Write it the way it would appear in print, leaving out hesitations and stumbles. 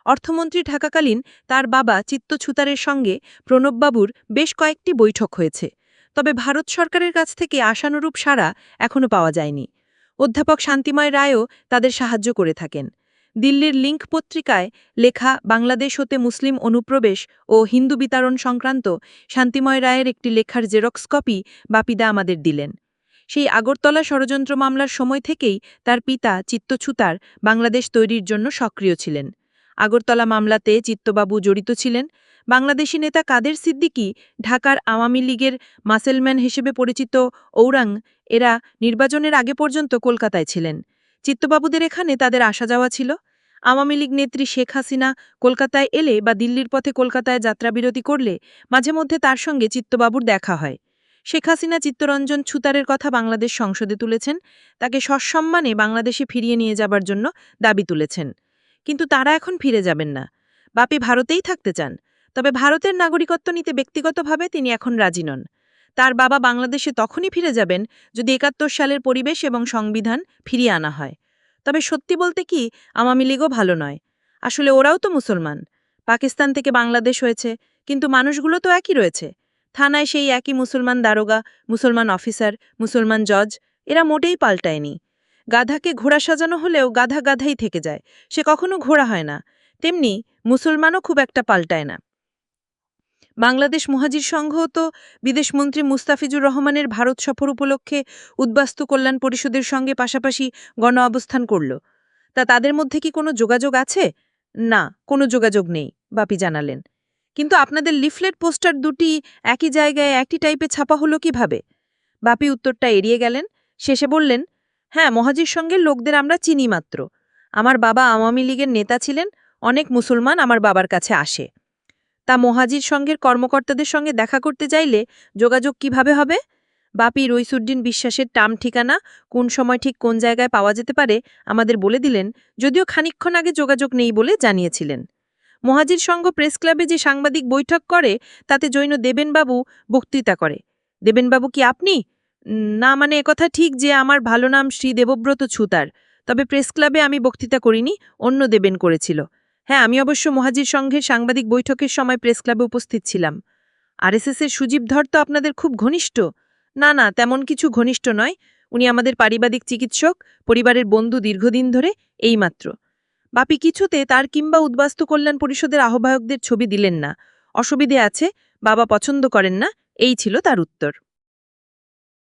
অর্থমন্ত্রী থাকাকালীন তার বাবা চিত্তছুতারের সঙ্গে প্রণববাবুর বেশ কয়েকটি বৈঠক হয়েছে, তবে ভারত সরকারের কাছ থেকে আশানুরূপ সাড়া এখনও পাওয়া যায়নি। অধ্যাপক শান্তিময় রায়ও তাদের সাহায্য করে থাকেন। দিল্লির লিঙ্ক পত্রিকায় লেখা বাংলাদেশ হতে মুসলিম অনুপ্রবেশ ও হিন্দু বিতাড়ন সংক্রান্ত শান্তিময় রায়ের একটি লেখার জেরক্স কপি বাপিদা আমাদের দিলেন। সেই আগরতলা ষড়যন্ত্র মামলার সময় থেকেই তার পিতা চিত্তছুতার বাংলাদেশ তৈরির জন্য সক্রিয় ছিলেন। আগরতলা মামলাতে চিত্তবাবু জড়িত ছিলেন। বাংলাদেশি নেতা কাদের সিদ্দিকী, ঢাকার আওয়ামী লীগের মাসেলম্যান হিসেবে পরিচিত ঔরাং, এরা নির্বাচনের আগে পর্যন্ত কলকাতায় ছিলেন। চিত্তবাবুদের এখানে তাদের আসা যাওয়া ছিল। আওয়ামী লীগ নেত্রী শেখ হাসিনা কলকাতায় এলে বা দিল্লির পথে কলকাতায় যাত্রাবিরতি করলে মাঝে মধ্যে তার সঙ্গে চিত্তবাবুর দেখা হয়। শেখ হাসিনা চিত্তরঞ্জন ছুতারের কথা বাংলাদেশ সংসদে তুলেছেন, তাকে সসম্মানে বাংলাদেশে ফিরিয়ে নিয়ে যাবার জন্য দাবি তুলেছেন। কিন্তু তারা এখন ফিরে যাবেন না। বাপি ভারতেই থাকতে চান, তবে ভারতের নাগরিকত্ব নিতে ব্যক্তিগতভাবে তিনি এখন রাজি নন। তার বাবা বাংলাদেশে তখনই ফিরে যাবেন যদি ৭১ সালের পরিবেশ এবং সংবিধান ফিরিয়ে আনা হয়। তবে সত্যি বলতে কি, আওয়ামী লীগও ভালো নয়। আসলে ওরাও তো মুসলমান। পাকিস্তান থেকে বাংলাদেশ হয়েছে, কিন্তু মানুষগুলো তো একই রয়েছে। থানায় সেই একই মুসলমান দারোগা, মুসলমান অফিসার, মুসলমান জজ, এরা মোটেই পাল্টায়নি। গাধাকে ঘোড়া সাজানো হলেও গাধা গাধাই থেকে যায়, সে কখনো ঘোড়া হয় না। তেমনি মুসলমানও খুব একটা পাল্টায় না। বাংলাদেশ মুহাজির সংঘও তো বিদেশমন্ত্রী মুস্তাফিজুর রহমানের ভারত সফর উপলক্ষে উদ্বাস্তু কল্যাণ পরিষদের সঙ্গে পাশাপাশি গণ অবস্থান করল। তাদের মধ্যে কি কোনো যোগাযোগ আছে? না, কোনো যোগাযোগ নেই, বাপি জানালেন। কিন্তু আপনাদের লিফলেট পোস্টার দুটি একই জায়গায় একই টাইপে ছাপা হলো কিভাবে? বাপি উত্তরটা এড়িয়ে গেলেন। শেষে বললেন, হ্যাঁ, মহাজির সঙ্গে লোকদের আমরা চিনি মাত্র। আমার বাবা আওয়ামী লীগের নেতা ছিলেন, অনেক মুসলমান আমার বাবার কাছে আসে। তা মহাজির সঙ্গের কর্মকর্তাদের সঙ্গে দেখা করতে চাইলে যোগাযোগ কিভাবে হবে? বাপি রইসুদ্দিন বিশ্বাসের টাম ঠিকানা কোন সময় ঠিক কোন জায়গায় পাওয়া যেতে পারে আমাদের বলে দিলেন, যদিও খানিকক্ষণ আগে যোগাযোগ নেই বলে জানিয়েছিলেন। মহাজির সংঘ প্রেস ক্লাবে যে সাংবাদিক বৈঠক করে তাতে জৈন দেবেনবাবু বক্তৃতা করে। দেবেনবাবু কি আপনি? না, মানে একথা ঠিক যে আমার ভালো নাম শ্রী দেবব্রত ছুতার, তবে প্রেস ক্লাবে আমি বক্তৃতা করিনি, অন্য দেবেন করেছিল। হ্যাঁ, আমি অবশ্য মহাজির সংঘের সাংবাদিক বৈঠকের সময় প্রেস ক্লাবে উপস্থিত ছিলাম। আরএসএসের সুজীব ধর তো আপনাদের খুব ঘনিষ্ঠ? না না, তেমন কিছু ঘনিষ্ঠ নয়, উনি আমাদের পারিবারিক চিকিৎসক, পরিবারের বন্ধু দীর্ঘদিন ধরে, এইমাত্র। বাপি কিছুতে তার কিংবা উদ্বাস্তু কল্যাণ পরিষদের আহ্বায়কদের ছবি দিলেন না। অসুবিধে আছে, বাবা পছন্দ করেন না, এই ছিল তার উত্তর।